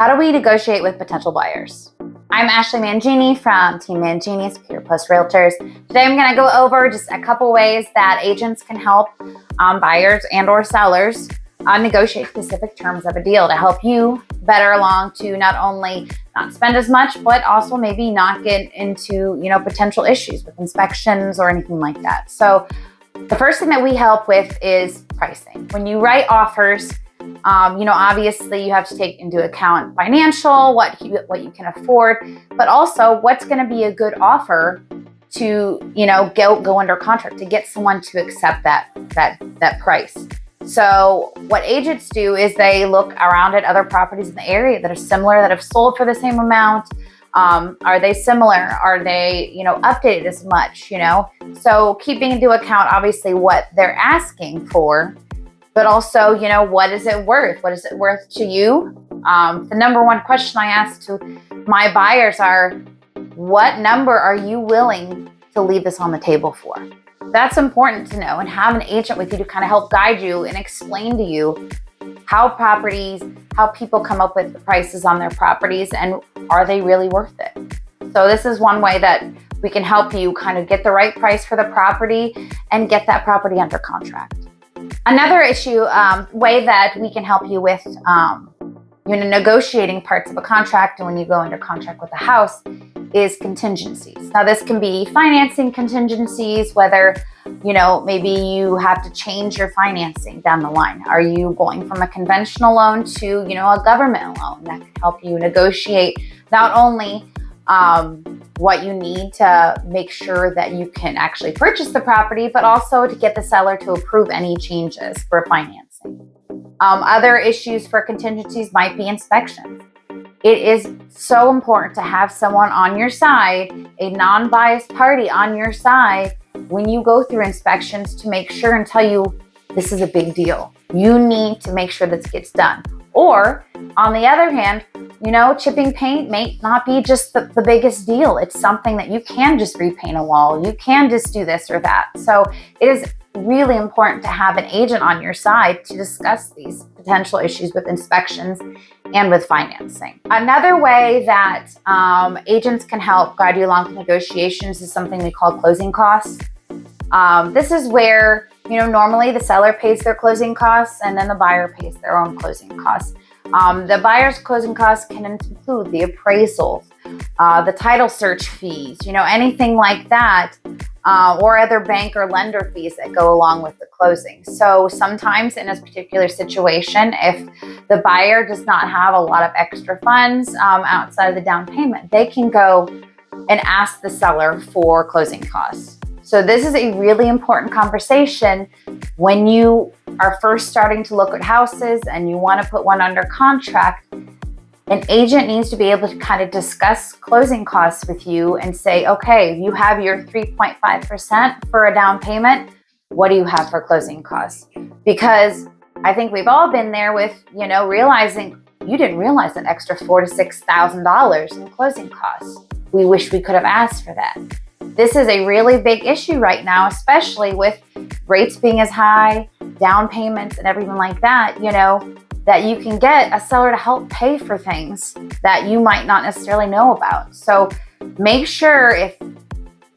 How do we negotiate with potential buyers? I'm Ashleigh Mangini from Team Mangini, Superior Post Realtors. Today I'm going to go over just a couple ways that agents can help buyers and or sellers negotiate specific terms of a deal to help you better along to not only not spend as much, but also maybe not get into, potential issues with inspections or anything like that. So the first thing that we help with is pricing. When you write offers, obviously you have to take into account financial, what you can afford, but also what's going to be a good offer to, go under contract to get someone to accept that price. So what agents do is they look around at other properties in the area that are similar, that have sold for the same amount. Are they similar? Are they, updated as much, So keeping into account, obviously, what they're asking for, but also, what is it worth? What is it worth to you? The number one question I ask to my buyers are, what number are you willing to leave this on the table for? That's important to know, and have an agent with you to kind of help guide you and explain to you how people come up with the prices on their properties, and are they really worth it? So this is one way that we can help you kind of get the right price for the property and get that property under contract. Another way that we can help you with negotiating parts of a contract and when you go under contract with a house is contingencies. Now this can be financing contingencies, whether, maybe you have to change your financing down the line. Are you going from a conventional loan to, a government loan? That can help you negotiate not only what you need to make sure that you can actually purchase the property, but also to get the seller to approve any changes for financing. Other issues for contingencies might be inspections. It is so important to have someone on your side, a non-biased party on your side when you go through inspections to make sure and tell you this is a big deal. You need to make sure this gets done. Or on the other hand, chipping paint may not be just the biggest deal. It's something that you can just repaint a wall. You can just do this or that. So it is really important to have an agent on your side to discuss these potential issues with inspections and with financing. Another way that agents can help guide you along with negotiations is something we call closing costs. This is where, normally the seller pays their closing costs and then the buyer pays their own closing costs. The buyer's closing costs can include the appraisals, the title search fees, anything like that, or other bank or lender fees that go along with the closing. So sometimes in a particular situation, if the buyer does not have a lot of extra funds outside of the down payment, they can go and ask the seller for closing costs. So this is a really important conversation when you are first starting to look at houses and you want to put one under contract. An agent needs to be able to kind of discuss closing costs with you and say, okay, you have your 3.5% for a down payment. What do you have for closing costs? Because I think we've all been there with, realizing you didn't realize that extra $4,000 to $6,000 in closing costs. We wish we could have asked for that. This is a really big issue right now, especially with rates being as high, down payments and everything like that, that you can get a seller to help pay for things that you might not necessarily know about. So make sure if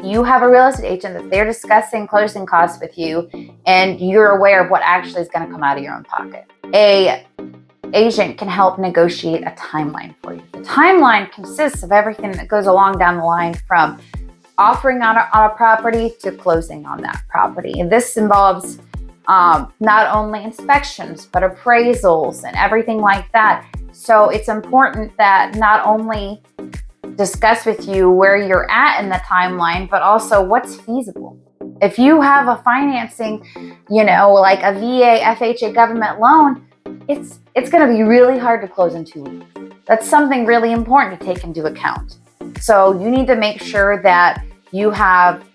you have a real estate agent that they're discussing closing costs with you and you're aware of what actually is going to come out of your own pocket. An agent can help negotiate a timeline for you. The timeline consists of everything that goes along down the line from offering on a property to closing on that property. And this involves not only inspections, but appraisals and everything like that. So it's important that not only discuss with you where you're at in the timeline, but also what's feasible. If you have a financing, like a VA, FHA government loan, it's going to be really hard to close in 2 weeks. That's something really important to take into account. So you need to make sure that you have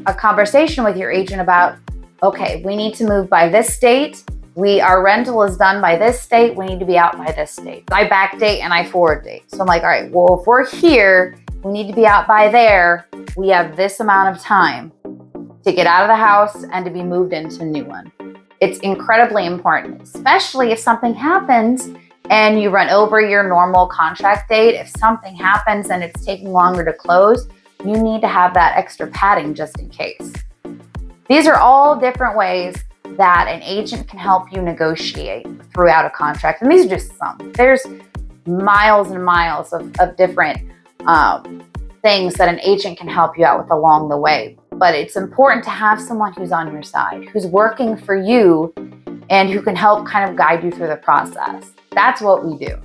a conversation with your agent about, okay, we need to move by this date. Our rental is done by this date. We need to be out by this date. I backdate and I forward date. So I'm like, all right, well, if we're here, we need to be out by there. We have this amount of time to get out of the house and to be moved into a new one. It's incredibly important, especially if something happens and you run over your normal contract date, if something happens and it's taking longer to close, you need to have that extra padding just in case. These are all different ways that an agent can help you negotiate throughout a contract. And these are just some. There's miles and miles of different things that an agent can help you out with along the way. But it's important to have someone who's on your side, who's working for you, and who can help kind of guide you through the process. That's what we do.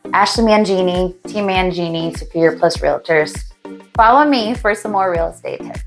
Ashleigh Mangini, Team Mangini, Superior Plus Realtors. Follow me for some more real estate tips.